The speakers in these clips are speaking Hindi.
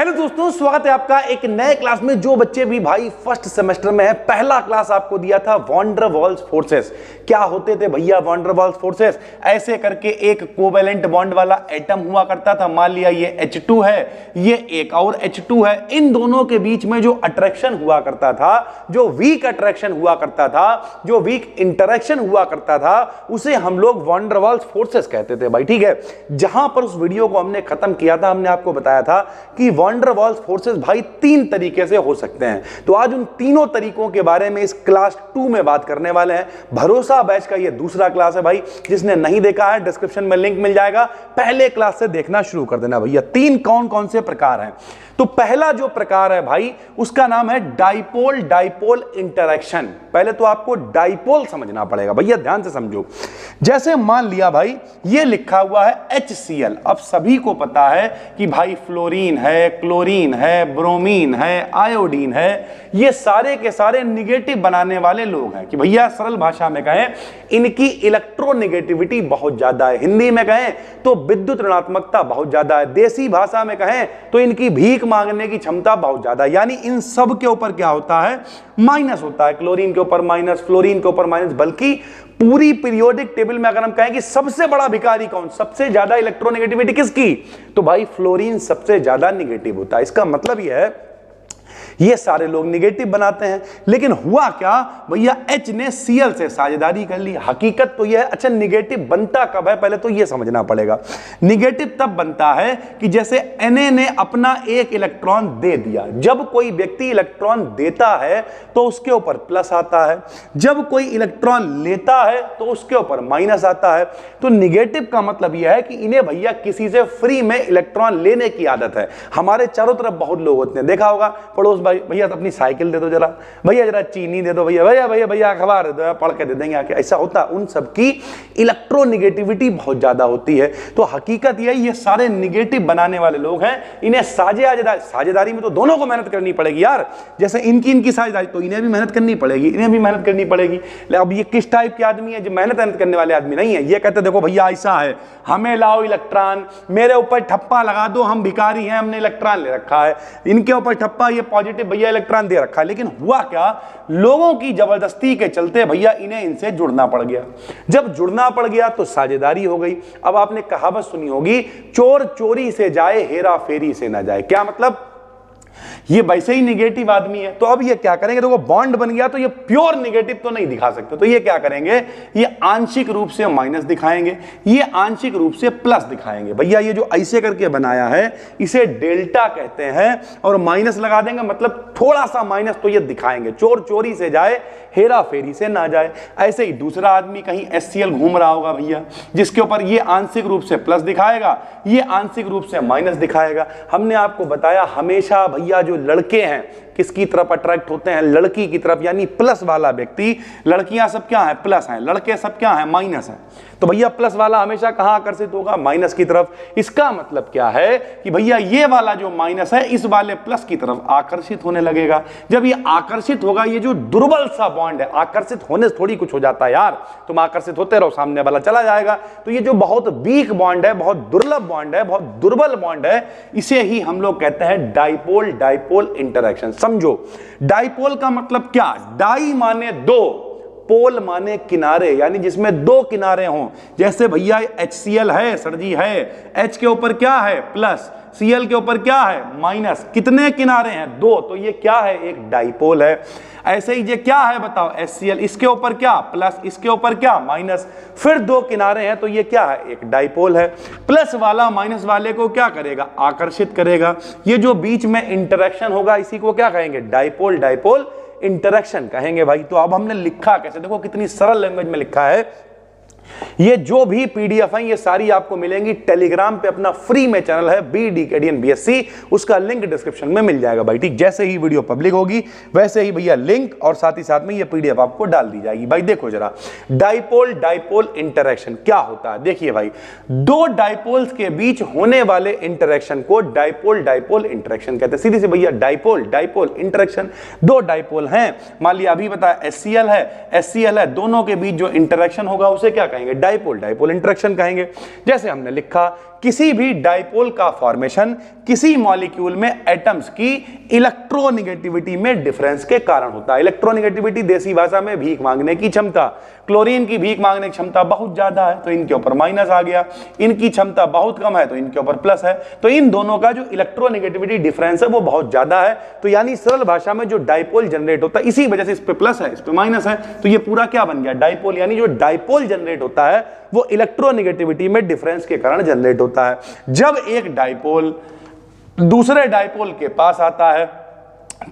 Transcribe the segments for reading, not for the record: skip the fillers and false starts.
हेलो दोस्तों, स्वागत है आपका एक नए क्लास में। जो बच्चे भी भाई फर्स्ट सेमेस्टर में है, पहला क्लास आपको दिया था वॉन डर वाल्स फोर्सेस। क्या होते थे भैया वॉन डर वाल्स फोर्सेस? ऐसे करके एक कोवेलेंट बॉन्ड वाला एटम हुआ करता था। मान लिया ये H2 है, ये एक और H2 है। इन दोनों के बीच में जो अट्रैक्शन हुआ करता था, जो वीक अट्रैक्शन हुआ करता था, जो वीक इंटरेक्शन हुआ करता था, उसे हम लोग वॉन डर वाल्स फोर्सेस कहते थे भाई। ठीक है, जहां पर उस वीडियो को हमने खत्म किया था, हमने आपको बताया था कि वॉन डर वाल्स फोर्सेस भाई तीन तरीके से हो सकते हैं। तो आज उन तीनों तरीकों के बारे में इस क्लास 2 में बात करने वाले हैं। भरोसा बैच का ये दूसरा क्लास है भाई। जिसने नहीं देखा है, डिस्क्रिप्शन में लिंक मिल जाएगा, पहले क्लास से देखना शुरू कर देना भैया। तीन कौन कौन से प्रकार हैं? तो पहला जो प्रकार है भाई, उसका नाम है डाइपोल डाइपोल इंटरेक्शन। पहले तो आपको डाइपोल समझना पड़ेगा भैया, ध्यान से समझो। जैसे मान लिया भाई, ये लिखा हुआ है HCl। अब सभी को पता है कि भाई फ्लोरीन है, क्लोरीन है, ब्रोमीन है, आयोडीन है, ये सारे के सारे निगेटिव बनाने वाले लोग हैं। कि भैया सरल भाषा में कहें, इनकी इलेक्ट्रोनेगेटिविटी बहुत ज्यादा है। हिंदी में कहें तो विद्युत ऋणात्मकता बहुत ज्यादा है। देसी भाषा में कहें तो इनकी भीख मांगने की क्षमता बहुत ज्यादा है। यानी इन सब के ऊपर क्या होता है? माइनस होता है। क्लोरीन के ऊपर माइनस, फ्लोरीन के ऊपर माइनस। बल्कि पूरी पीरियोडिक टेबल में अगर हम कहें कि सबसे बड़ा भिखारी कौन, सबसे ज्यादा इलेक्ट्रोनेगेटिविटी किसकी, तो भाई फ्लोरीन सबसे ज्यादा निगेटिव होता है। इसका मतलब यह है ये सारे लोग निगेटिव बनाते हैं। लेकिन हुआ क्या भैया, H ने Cl से साझेदारी कर ली। हकीकत तो यह है, अच्छा निगेटिव बनता कब है पहले तो यह समझना पड़ेगा। निगेटिव तब बनता है कि जैसे Na ने अपना एक इलेक्ट्रॉन दे दिया। जब कोई व्यक्ति इलेक्ट्रॉन देता है तो उसके ऊपर प्लस आता है, जब कोई इलेक्ट्रॉन लेता है तो उसके ऊपर माइनस आता है। तो निगेटिव का मतलब यह है कि इन्हें भैया किसी से फ्री में इलेक्ट्रॉन लेने की आदत है। हमारे चारों तरफ बहुत लोग होते हैं, देखा होगा, पड़ोस भाई, भैया अपनी साइकिल दे दो जरा, भैया जरा चीनी दे दो, भैया भैया भैया भैया अखबार दे दो, पढ़ के दे देंगे आके। ऐसा होता है। उन सबकी इलेक्ट्रोनेगेटिविटी बहुत ज्यादा होती है। तो हकीकत यह, ये सारे निगेटिव बनाने वाले लोग हैं। इन्हें साझेदारी में तो दोनों को मेहनत करनी पड़ेगी यार। जैसे इनकी साझेदारी, तो इन्हें भी मेहनत करनी पड़ेगी, इन्हें भी मेहनत करनी पड़ेगी। अब ये किस टाइप के आदमी है? जो मेहनत करने वाले आदमी नहीं है। ये कहते देखो भैया ऐसा है, हमें लाओ इलेक्ट्रॉन, मेरे ऊपर ठप्पा लगा दो, हम भिखारी हैं, हमने इलेक्ट्रॉन ले रखा है, इनके ऊपर ठप्पा, ये पॉजिटिव भैया इलेक्ट्रॉन दे रखा है। लेकिन हुआ क्या, लोगों की जबरदस्ती के चलते भैया इन्हें इनसे जुड़ना पड़ गया। जब जुड़ना पड़ गया तो साझेदारी हो गई। अब आपने कहावत सुनी होगी, चोर चोरी से जाए, हेरा फेरी से ना जाए। क्या मतलब? ये वैसे ही निगेटिव आदमी है, तो अब ये क्या करेंगे? देखो बॉन्ड बन गया तो ये प्योर निगेटिव तो नहीं दिखा सकते, तो ये क्या करेंगे? ये आंशिक रूप से माइनस दिखाएंगे, ये आंशिक रूप से प्लस दिखाएंगे। भैया ये जो ऐसे करके बनाया है इसे डेल्टा कहते हैं, और माइनस लगा देंगे मतलब थोड़ा सा माइनस, तो ये दिखाएंगे चोर चोरी से जाए, हेरा फेरी से ना जाए। ऐसे ही दूसरा आदमी कहीं HCl घूम रहा होगा भैया, जिसके ऊपर ये आंशिक रूप से प्लस दिखाएगा, ये आंशिक रूप से माइनस दिखाएगा। हमने आपको बताया हमेशा भैया जो लड़के हैं किसकी तरफ अट्रैक्ट होते हैं? लड़की की तरफ, यानी प्लस वाला व्यक्ति। लड़कियां सब क्या है? प्लस हैं। लड़के सब क्या है? माइनस हैं। तो भैया प्लस वाला हमेशा कहां आकर्षित होगा? माइनस की तरफ। इसका मतलब क्या है कि भैया ये वाला जो माइनस है इस वाले प्लस की तरफ आकर्षित होने लगेगा। जब ये आकर्षित होगा, ये जो दुर्बल सा बॉन्ड है, आकर्षित होने से थोड़ी कुछ हो जाता है यार, तुम आकर्षित होते रहो, सामने वाला चला जाएगा। तो ये जो बहुत वीक बॉन्ड है, बहुत दुर्लभ बॉन्ड है, बहुत दुर्बल बॉन्ड है, इसे ही हम लोग कहते हैं डाइपोल डाइपोल इंटरेक्शन। समझो, डाइपोल का मतलब क्या? डाई माने दो, पोल माने किनारे, यानी जिसमें दो किनारे हों। जैसे भैया HCl है, सर जी है, H के ऊपर क्या है? प्लस, Cl के ऊपर क्या है? माइनस। कितने किनारे हैं? दो, तो ये क्या है? एक डाइपोल है। ऐसे ही ये क्या है बताओ? HCl, इसके ऊपर क्या? प्लस, इसके ऊपर क्या? माइनस। फिर दो किनारे हैं तो ये क्या है? एक डाइपोल है। प्लस वाला माइनस वाले को क्या करेगा? आकर्षित करेगा। ये जो बीच में इंटरेक्शन होगा इसी को क्या कहेंगे? डाइपोल डाइपोल इंटरेक्शन कहेंगे भाई। तो अब हमने लिखा कैसे, देखो कितनी सरल लैंग्वेज में लिखा है। ये जो भी पीडीएफ है ये सारी आपको मिलेंगी टेलीग्राम पे, अपना फ्री में चैनल है BDKDN BSc, उसका लिंक डिस्क्रिप्शन में मिल जाएगा भाई। ठीक, जैसे ही वीडियो पब्लिक होगी वैसे ही भैया लिंक और साथ ही साथ में ये पीडीएफ आपको डाल दी जाएगी भाई। देखो जरा, डाइपोल डाइपोल इंटरेक्शन क्या होता है? देखिए भाई, दो डाइपोल्स के बीच होने वाले इंटरेक्शन को डाइपोल डाइपोल इंटरेक्शन कहते हैं। सीधी से भैया डाइपोल डाइपोल इंटरेक्शन। दो डाइपोल हैं, मान लिया अभी बताया HCl है, HCl है, दोनों के बीच जो इंटरेक्शन होगा उसे क्या कहेंगे? डाइपोल डाइपोल इंटरेक्शन कहेंगे। जैसे हमने लिखा किसी भी डाइपोल का फॉर्मेशन किसी मॉलिक्यूल में एटम्स की इलेक्ट्रोनेगेटिविटी में डिफरेंस के कारण होता है। इलेक्ट्रोनेगेटिविटी देसी भाषा में भीख मांगने की क्षमता। क्लोरीन की भीख मांगने की क्षमता बहुत ज्यादा है तो इनके ऊपर माइनस आ गया, इनकी क्षमता बहुत कम है तो इनके ऊपर प्लस है। तो इन दोनों का जो इलेक्ट्रोनेगेटिविटी डिफरेंस है वो बहुत ज्यादा है, तो यानी सरल भाषा में जो डाइपोल जनरेट होता है, इसी वजह से इस पे प्लस है इस पे माइनस है, तो ये पूरा क्या बन गया डाइपोल। यानी जो डाइपोल जनरेट होता है वो इलेक्ट्रोनेगेटिविटी में डिफरेंस के कारण जनरेट होता है। जब एक डाइपोल दूसरे डाइपोल के पास आता है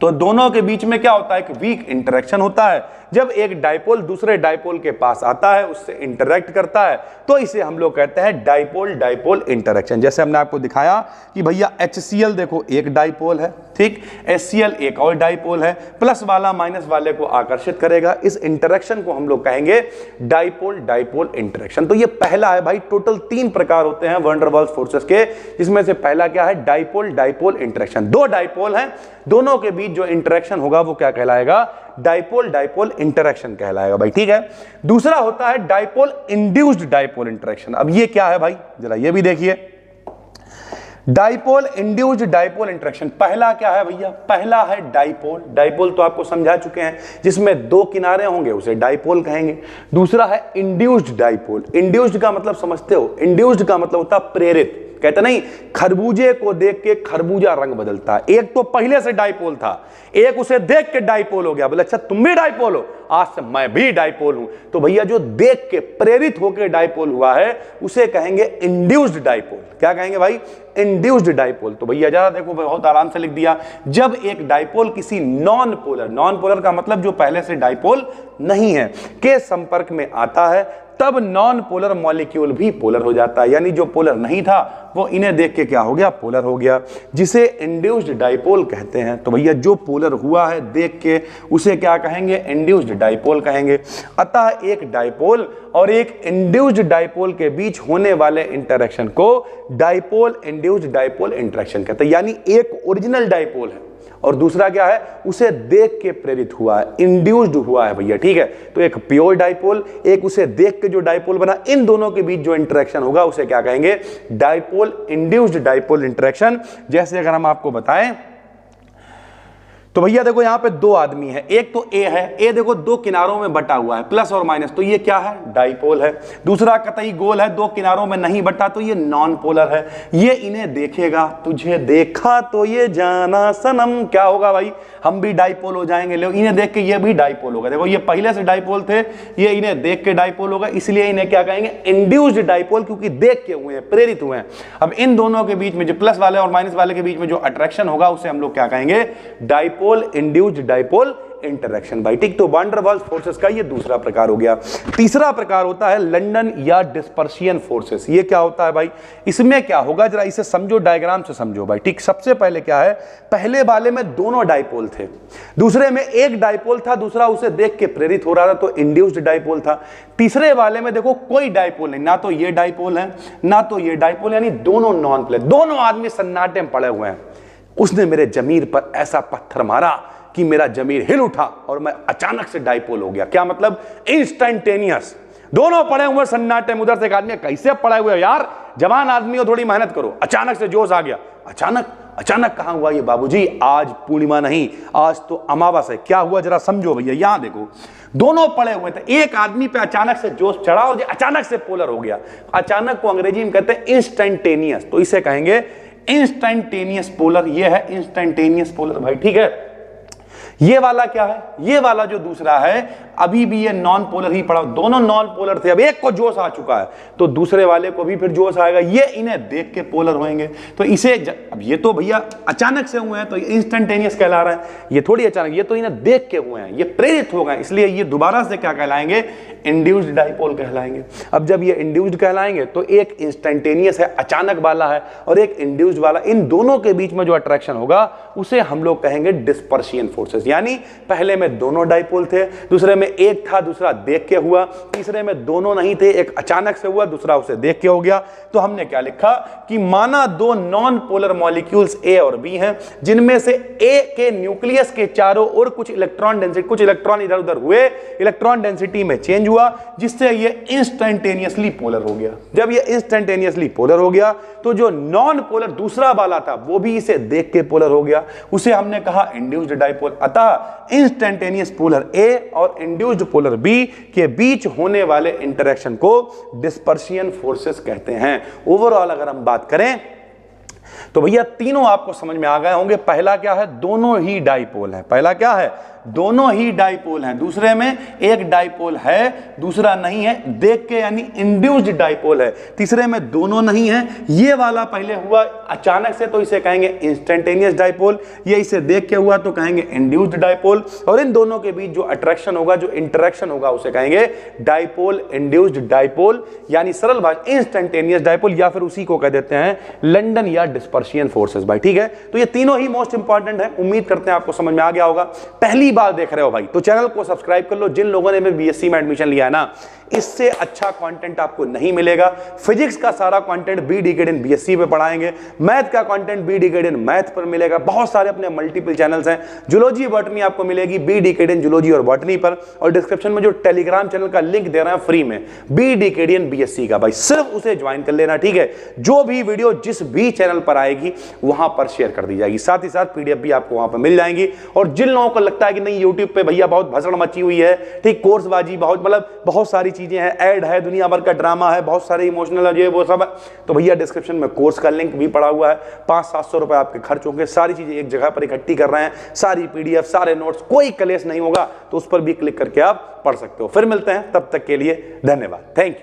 तो दोनों के बीच में क्या होता है, एक वीक इंटरेक्शन होता है। जब एक डाइपोल दूसरे डाइपोल के पास आता है, उससे इंटरेक्ट करता है, तो इसे हम लोग कहते हैं डाइपोल डाइपोल इंटरेक्शन। जैसे हमने आपको दिखाया कि भैया HCl देखो एक डाइपोल है, ठीक, HCl एक और डाइपोल है, प्लस वाला माइनस वाले को आकर्षित करेगा। इस इंटरेक्शन को हम लोग कहेंगे डाइपोल डाइपोल इंटरेक्शन। तो ये पहला है भाई, टोटल 3 प्रकार होते हैं वैन डर वाल्स फोर्सेस के, जिसमें से पहला क्या है डाइपोल डाइपोल इंटरेक्शन। 2 डाइपोल हैं, दोनों के बीच जो इंटरेक्शन होगा वो क्या कहलाएगा, डाइपोल डाइपोल इंटरेक्शन कहलाएगा भाई, ठीक है। दूसरा होता है डाइपोल इंड्यूस्ड डाइपोल इंटरेक्शन। अब ये क्या है भाई, जरा ये भी देखिए, डाइपोल इंड्यूस्ड डाइपोल इंटरेक्शन। पहला क्या है भैया, पहला है डाइपोल। डाइपोल तो आपको समझा चुके हैं, जिसमें 2 किनारे होंगे उसे डाइपोल कहेंगे। दूसरा है इंड्यूस्ड डाइपोल। इंड्यूस्ड का मतलब समझते हो, इंड्यूस्ड का मतलब होता है प्रेरित। कहते नहीं खरबूजे को देख के खरबूजा रंग बदलता है। एक तो पहले से डाइपोल था, एक उसे देख के डाइपोल हो गया, बोले अच्छा तुम भी डाइपोल हो, आज से मैं भी डाइपोल हूं। तो भैया जो देख के प्रेरित होकर डाइपोल हुआ है उसे कहेंगे इंड्यूस्ड डाइपोल। क्या कहेंगे भाई, इंड्यूस्ड डाइपोल। तो भैया जरा देखो, बहुत आराम से लिख दिया, जब एक डाइपोल किसी नॉन पोलर, नॉन पोलर का मतलब जो पहले से डाइपोल नहीं है, के संपर्क में आता है, तब नॉन पोलर मॉलिक्यूल भी पोलर हो जाता है। यानी जो पोलर नहीं था वो इन्हें देख के क्या हो गया, पोलर हो गया, जिसे इंड्यूस्ड डाइपोल कहते हैं। तो भैया जो पोलर हुआ है देख के उसे क्या कहेंगे, इंड्यूस्ड डाइपोल कहेंगे। अतः एक डाइपोल और एक इंड्यूस्ड डाइपोल के बीच होने वाले इंटरेक्शन को डाइपोल इंड्यूस्ड डाइपोल इंटरेक्शन कहते हैं। यानी एक ओरिजिनल डाइपोल है और दूसरा क्या है, उसे देख के प्रेरित हुआ है, इंड्यूस्ड हुआ है भैया, ठीक है। तो एक प्योर डाइपोल, एक उसे देख के जो डाइपोल बना, इन दोनों के बीच जो इंटरेक्शन होगा उसे क्या कहेंगे, डाइपोल इंड्यूस्ड डाइपोल इंटरेक्शन। जैसे अगर हम आपको बताएं तो भैया देखो यहां पे 2 आदमी है, एक तो ए है, ए देखो 2 किनारों में बटा हुआ है, प्लस और माइनस, तो ये क्या है, डाइपोल है। दूसरा कतई गोल है, 2 किनारों में नहीं बटा, तो ये नॉन पोलर है। ये इन्हें देखेगा, तुझे देखा तो ये जाना सनम, क्या होगा भाई, हम भी डाइपोल हो जाएंगे। ले इन्हें देख के ये भी डाइपोल होगा। देखो ये पहले से डाइपोल थे, ये इन्हें देख के डाइपोल होगा, इसलिए इन्हें क्या कहेंगे, इंड्यूस्ड डाइपोल, क्योंकि देख के हुए हैं, प्रेरित हुए हैं। अब इन दोनों के बीच में जो प्लस वाले और माइनस वाले के बीच में जो अट्रैक्शन होगा उसे हम लोग क्या कहेंगे, डाइपोल इंड्यूस्ड डाइपोल इंटरेक्शन भाई, ठीक। तो वैन डर वाल्स फोर्सेस का ये दूसरा प्रकार हो गया। तीसरा प्रकार होता है लंदन या डिस्पर्सियन फोर्सेस। ये क्या होता है भाई, इसमें क्या होगा, जरा इसे समझो, डायग्राम से समझो भाई, ठीक। सबसे पहले क्या है, पहले वाले में दोनों डाइपोल थे, दूसरे में एक डाइपोल था, दूसरा उसे देख के प्रेरित हो रहा था, तो इंड्यूस्ड डाइपोल था। तीसरे वाले में देखो कोई डाइपोल नहीं, ना तो ये डाइपोल है ना तो ये डाइपोल, यानी दोनों नॉन प्लेयर, दोनों आदमी सन्नाटे में पड़े हुए हैं। उसने मेरे जमीर पर ऐसा पत्थर मारा कि मेरा जमीर हिल उठा और मैं अचानक से डाइपोल हो गया। क्या मतलब, इंस्टेंटेनियस, दोनों पड़े हुए सन्नाटे में। उधर से एक आदमी, कैसे पड़े हुए यार, जवान आदमी हो, थोड़ी मेहनत करो। अचानक से जोश आ गया। अचानक कहां हुआ ये बाबूजी, आज पूर्णिमा नहीं, आज तो अमावस है। क्या हुआ जरा समझो भैया, यहां देखो, दोनों पड़े हुए थे, एक आदमी पे अचानक से जोश चढ़ा और अचानक से पोलर हो गया। अचानक को अंग्रेजी में कहते हैं इंस्टेंटेनियस, तो इसे कहेंगे इंस्टेंटेनियस पोलर। ये है इंस्टेंटेनियस पोलर भाई, ठीक है। ये वाला क्या है, ये वाला जो दूसरा है, अभी भी ये नॉन पोलर ही पड़ा, दोनों नॉन पोलर थे, अब एक को जोश आ चुका है तो दूसरे वाले को भी फिर जोश आएगा, ये इन्हें देख के पोलर होंगे। तो इसे अब ये तो भैया अचानक से हुए हैं तो इंस्टेंटेनियस कहला रहा है, ये थोड़ी अचानक, ये तो इन्हें देख के हुए हैं, ये प्रेरित हो गए, इसलिए ये दोबारा से क्या कहलाएंगे, इंड्यूस्ड डाइपोल कहलाएंगे। अब जब ये इंड्यूस्ड कहलाएंगे तो एक इंस्टेंटेनियस है, अचानक वाला है, और एक इंड्यूस्ड वाला, इन दोनों के बीच में जो अट्रैक्शन होगा उसे हम लोग कहेंगे डिस्पर्सियन फोर्सेस। यानी पहले में दोनों डाइपोल थे, दूसरे में में एक था, दूसरा देख के हुआ, तीसरे में दोनों नहीं थे, एक अचानक से हुआ, दूसरा उसे देख के हो गया। तो हमने क्या लिखा कि माना दो नॉन पोलर मॉलिक्यूल्स ए और बी हैं, जिनमें से ए के न्यूक्लियस के चारों ओर कुछ इलेक्ट्रॉन इधर उधर हुए, इलेक्ट्रॉन डेंसिटी में चेंज हुआ, जिससे ये इंस्टेंटेनियसली पोलर हो गया। जब ये इंस्टेंटेनियसली पोलर हो गया तो जो नॉन पोलर दूसरा वाला था वो भी इसे देख के पोलर हो गया, उसे हमने कहा इंड्यूस्ड डाइपोल। अतः इंस्टेंटेनियस पोलर ए और इंड्यूस्ड पोलर बी के बीच होने वाले इंटरेक्शन को डिस्पर्सियन फोर्सेस कहते हैं। ओवरऑल अगर हम बात करें तो भैया तीनों आपको समझ में आ गए होंगे। पहला क्या है, दोनों ही डाइपोल है। पहला क्या है, दोनों ही डाइपोल हैं। दूसरे में एक डाइपोल है, दूसरा नहीं है, देख के यानी इंड्यूस्ड डाइपोल है। तीसरे में दोनों नहीं है, ये वाला पहले हुआ अचानक से तो इसे कहेंगे इंस्टेंटेनियस डाइपोल, ये इसे देख के हुआ तो कहेंगे इंड्यूस्ड डाइपोल, और इन दोनों के बीच जो अट्रैक्शन होगा, जो इंटरेक्शन होगा, उसे कहेंगे डाइपोल इंड्यूस्ड डाइपोल, यानी सरल भाषा इंस्टेंटेनियस डाइपोल, या फिर उसी को कह देते हैं लंदन या डिस्पर्सियन फोर्सेस भाई। ठीक है, तो ये तीनों ही मोस्ट इंपॉर्टेंट है। उम्मीद करते हैं आपको समझ में आ गया होगा। पहली बार देख रहे हो भाई तो चैनल को सब्सक्राइब कर लो। जिन लोगों ने बीएससी में एडमिशन लिया है ना, इससे अच्छा कंटेंट आपको नहीं मिलेगा। फिजिक्स का सारा कंटेंट बी डिकेड इन बीएससी पे पढ़ाएंगे, मैथ का content B decade in math पर मिलेगा। बहुत सारे अपने मल्टीपल चैनल्स हैं। जूलॉजी बॉटनी आपको मिलेगी बी डिकेड इन जूलॉजी और बॉटनी पर, और डिस्क्रिप्शन में जो टेलीग्राम चैनल का लिंक दे रहे हैं फ्री में बी डिकेड इन बीएससी का, भाई सिर्फ उसे ज्वाइन कर लेना। ठीक है, जो भी वीडियो जिस भी चैनल पर आएगी वहां पर शेयर कर दी जाएगी, साथ ही साथ पीडीएफ भी आपको वहां पर मिल जाएंगी। और जिन लोगों को लगता है कि नहीं यूट्यूब पे भैया बहुत भसड़ मची हुई है, ठीक, कोर्सबाजी बहुत, मतलब बहुत सारी चीजें हैं, ऐड है, दुनिया भर का ड्रामा है, बहुत सारे इमोशनल है, ये वो सब है, तो भैया डिस्क्रिप्शन में कोर्स का लिंक भी पड़ा हुआ है। 500-700 रुपए आपके खर्च होंगे, सारी चीजें एक जगह पर इकट्ठी कर रहे हैं, सारी पीडीएफ, सारे नोट्स, कोई कलेश नहीं होगा, तो उस पर भी क्लिक करके आप पढ़ सकते हो। फिर मिलते हैं, तब तक के लिए धन्यवाद, थैंक यू।